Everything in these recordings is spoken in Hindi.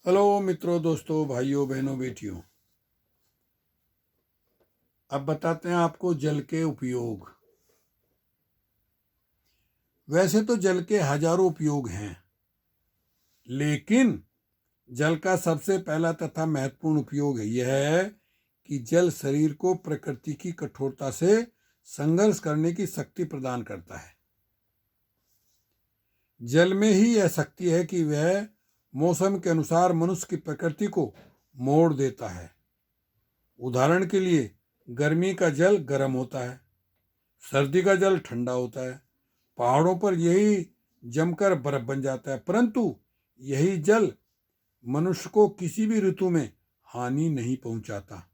हेलो मित्रों, दोस्तों, भाइयों, बहनों, बेटियों। अब बताते हैं आपको जल के उपयोग। वैसे तो जल के हजारों उपयोग हैं, लेकिन जल का सबसे पहला तथा महत्वपूर्ण उपयोग यह है कि जल शरीर को प्रकृति की कठोरता से संघर्ष करने की शक्ति प्रदान करता है। जल में ही यह शक्ति है कि वह मौसम के अनुसार मनुष्य की प्रकृति को मोड़ देता है। उदाहरण के लिए गर्मी का जल गर्म होता है, सर्दी का जल ठंडा होता है, पहाड़ों पर यही जमकर बर्फ बन जाता है, परंतु यही जल मनुष्य को किसी भी ऋतु में हानि नहीं पहुंचाता।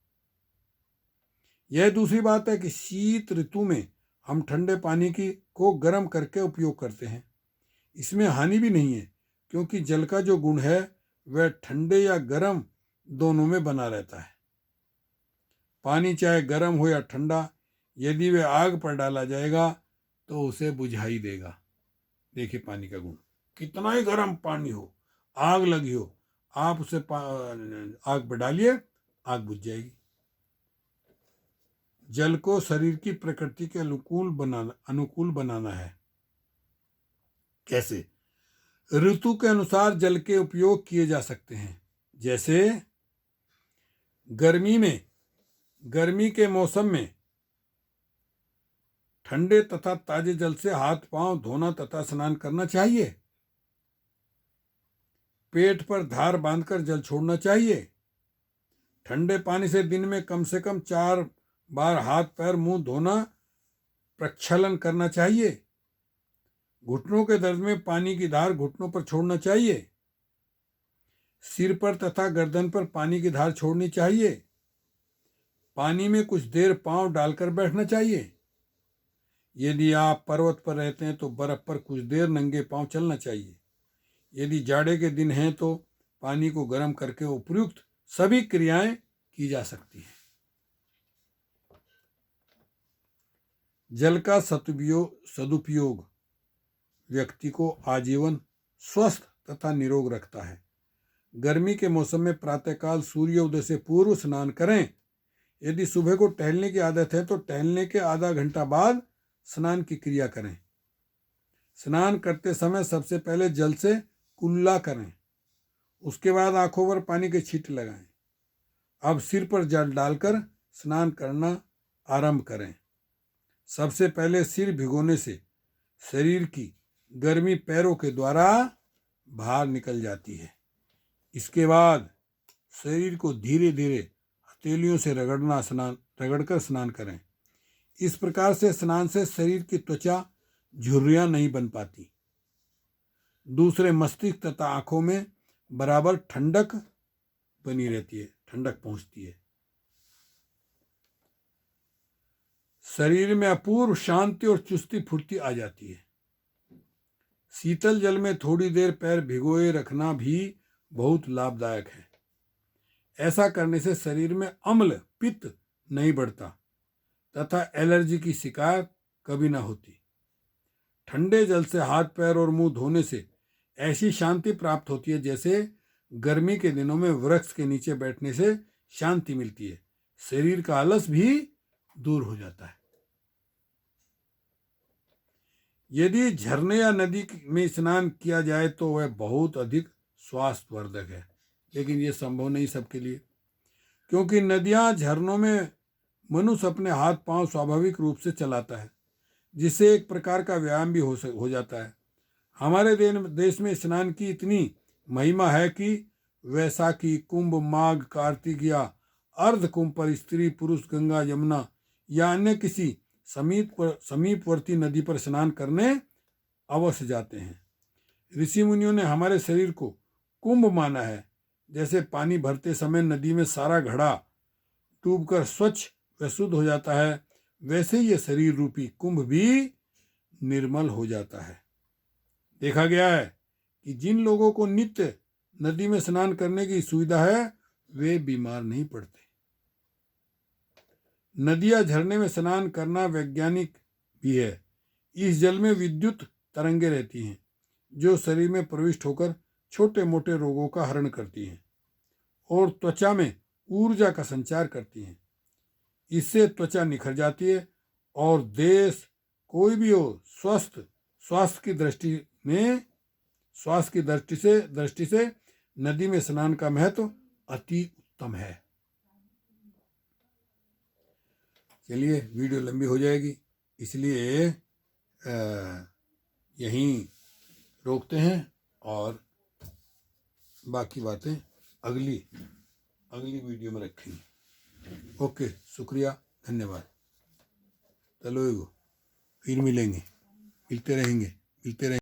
यह दूसरी बात है कि शीत ऋतु में हम ठंडे पानी को गर्म करके उपयोग करते हैं। इसमें हानि भी नहीं है, क्योंकि जल का जो गुण है वह ठंडे या गर्म दोनों में बना रहता है। पानी चाहे गर्म हो या ठंडा, यदि वह आग पर डाला जाएगा तो उसे बुझा ही देगा। देखिए पानी का गुण, कितना ही गर्म पानी हो, आग लगी हो, आप उसे आग पर डालिए, आग बुझ जाएगी। जल को शरीर की प्रकृति के अनुकूल बनाना है। कैसे? ऋतु के अनुसार जल के उपयोग किए जा सकते हैं। जैसे गर्मी के मौसम में ठंडे तथा ताजे जल से हाथ पांव धोना तथा स्नान करना चाहिए। पेट पर धार बांधकर जल छोड़ना चाहिए। ठंडे पानी से दिन में कम से कम 4 बार हाथ पैर मुंह धोना, प्रक्षालन करना चाहिए। घुटनों के दर्द में पानी की धार घुटनों पर छोड़ना चाहिए। सिर पर तथा गर्दन पर पानी की धार छोड़नी चाहिए। पानी में कुछ देर पांव डालकर बैठना चाहिए। यदि आप पर्वत पर रहते हैं तो बर्फ पर कुछ देर नंगे पांव चलना चाहिए। यदि जाड़े के दिन हैं तो पानी को गर्म करके उपयुक्त सभी क्रियाएं की जा सकती हैं। जल का सदुपयोग व्यक्ति को आजीवन स्वस्थ तथा निरोग रखता है। गर्मी के मौसम में प्रातःकाल सूर्योदय से पूर्व स्नान करें। यदि सुबह को टहलने की आदत है तो टहलने के आधा घंटा बाद स्नान की क्रिया करें। स्नान करते समय सबसे पहले जल से कुल्ला करें, उसके बाद आंखों पर पानी के छींटे लगाएं। अब सिर पर जल डालकर स्नान करना आरंभ करें। सबसे पहले सिर भिगोने से शरीर की गर्मी पैरों के द्वारा बाहर निकल जाती है। इसके बाद शरीर को धीरे धीरे हथेलियों से रगड़कर स्नान करें। इस प्रकार से स्नान से शरीर की त्वचा झुर्रियां नहीं बन पाती। दूसरे मस्तिष्क तथा आंखों में बराबर ठंडक बनी रहती है, ठंडक पहुंचती है। शरीर में अपूर्व शांति और चुस्ती फुर्ती आ जाती है। शीतल जल में थोड़ी देर पैर भिगोए रखना भी बहुत लाभदायक है। ऐसा करने से शरीर में अम्ल पित्त नहीं बढ़ता तथा एलर्जी की शिकायत कभी ना होती। ठंडे जल से हाथ पैर और मुंह धोने से ऐसी शांति प्राप्त होती है जैसे गर्मी के दिनों में वृक्ष के नीचे बैठने से शांति मिलती है। शरीर का आलस भी दूर हो जाता है। यदि झरने या नदी में स्नान किया जाए तो वह बहुत अधिक स्वास्थ्यवर्धक है, लेकिन यह संभव नहीं सबके लिए, क्योंकि नदियां झरनों में मनुष्य अपने हाथ पांव स्वाभाविक रूप से चलाता है, जिससे एक प्रकार का व्यायाम भी हो जाता है। हमारे देश में स्नान की इतनी महिमा है कि वैशाखी, कुंभ, माघ, कार्तिक या अर्ध कुंभ पर स्त्री पुरुष गंगा, यमुना या अन्य किसी समीपवर्ती नदी पर स्नान करने अवश्य जाते हैं। ऋषि मुनियों ने हमारे शरीर को कुंभ माना है। जैसे पानी भरते समय नदी में सारा घड़ा डूबकर स्वच्छ व शुद्ध हो जाता है, वैसे ही यह शरीर रूपी कुंभ भी निर्मल हो जाता है। देखा गया है कि जिन लोगों को नित्य नदी में स्नान करने की सुविधा है वे बीमार नहीं पड़ते। नदियां झरने में स्नान करना वैज्ञानिक भी है। इस जल में विद्युत तरंगे रहती हैं जो शरीर में प्रविष्ट होकर छोटे मोटे रोगों का हरण करती हैं और त्वचा में ऊर्जा का संचार करती हैं। इससे त्वचा निखर जाती है और देश कोई भी हो स्वास्थ्य की दृष्टि से नदी में स्नान का महत्व अति उत्तम है। चलिए, वीडियो लंबी हो जाएगी, इसलिए यहीं रोकते हैं और बाकी बातें अगली वीडियो में रखेंगे। ओके, शुक्रिया, धन्यवाद। चलो फिर मिलेंगे, मिलते रहेंगे।